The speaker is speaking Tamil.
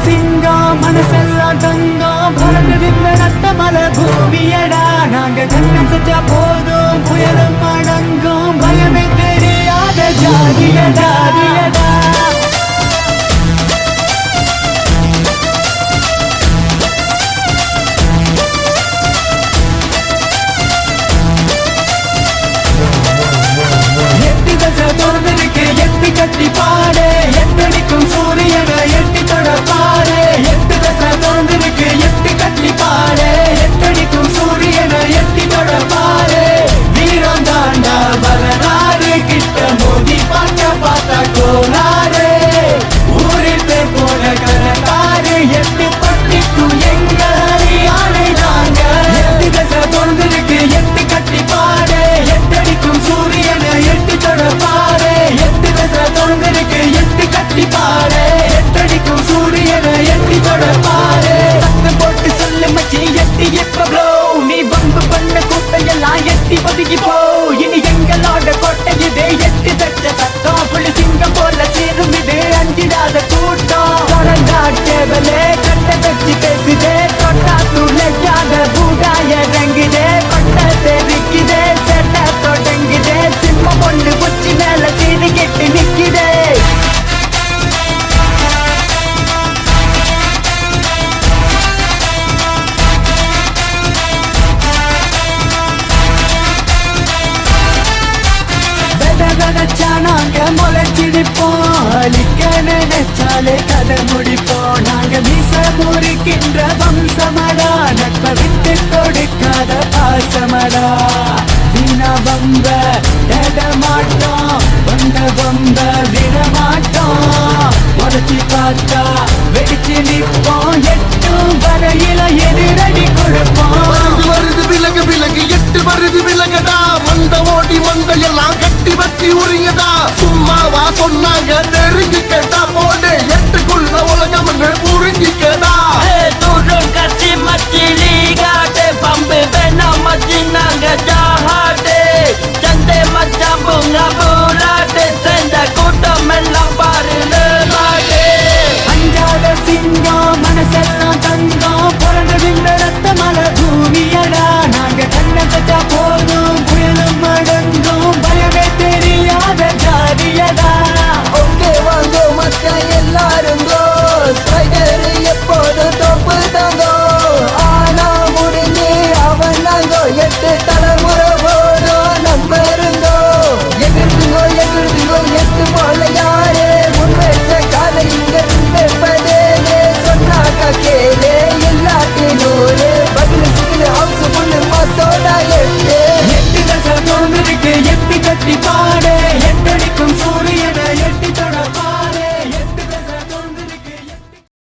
சிங்கம் மனசெல்லாம் தங்கம் பறந்துடுங்க ரத்தமல பூமியடா நாங்க கண்ணம் செஞ்சா போதும் புயலும் அடங்கும் பயமே தெரியாத ஜாதியடா எட்டு தசை தொடர்ந்திருக்கு எட்டு கட்டி பாடு எட்டடிக்கும் சூரியனை எட்டி தொட பாடு எட்டு தசை தொடர்ந்திருக்கு எட்டு கட்டி பாடு எட்டடிக்கும் சூரியனை எட்டி தொட பாடு வீரம் தாண்டா வரலாறு கிட்ட மோதி பார்த்தா கோளாறு ஊரில் பேர் போல கலக்காரு எட்டு பட்டிக்கும் எங்க ஹரியானை நாங்க எட்டு தசை தொடர்ந்திருக்கு எட்டு கட்டி பாடு எட்டடிக்கும் சூரியனை எட்டி தொட பாடு எட்டு தசை தொடர்ந்திருக்கு எட்டு கட்டி பாடு எட்டடிக்கும் சூரியனை எட்டி தொட பாடு சத்தம் போட்டு சொல்லு மச்சி எட்டி எப்ப ப்ளோ நீ வம்பு பண்ண கூட்டையெல்லாம் எட்டி பதுக்கி போ இனி எங்களோட கோட்டை இதே எட்டி தட்ட சத்தம் புள்ளி சிங்கம் போல சேரும் இது அஞ்சிடாத கூட்டம் தொடர்ந்தா டேபிளே கட்ட வச்சு பேசுதே தொட்டா துளைக்காத பூடாய ரங்குதே பட்ட தெரிக்குதே செட்ட தொடங்குதே சிம்ம பொண்ணு உச்சி மேல சீனி கெட்டு நிக்குதே நாங்க முளைச்சிருப்போம் அழிக்க நினைச்சாலே கதை முடிப்போம் நாங்க மீச முறிக்கின்ற வம்சமடா நட்ப விட்டு கொடுக்காத பாசமடா வீணா வம்ப தேட மாட்டோம் வந்த வம்ப விட மாட்டோம் முறைச்சி பார்த்தா வெடிச்சு நிற்போம் எட்டும் வரையில எதிரடி கொடுப்போம் வருது விலகு விலகு எட்டு வருது விலகடா மந்த ஓடி மந்த எல்லாம் கட்டி வத்தி உரியதா சும்மாவா சொன்னாங்க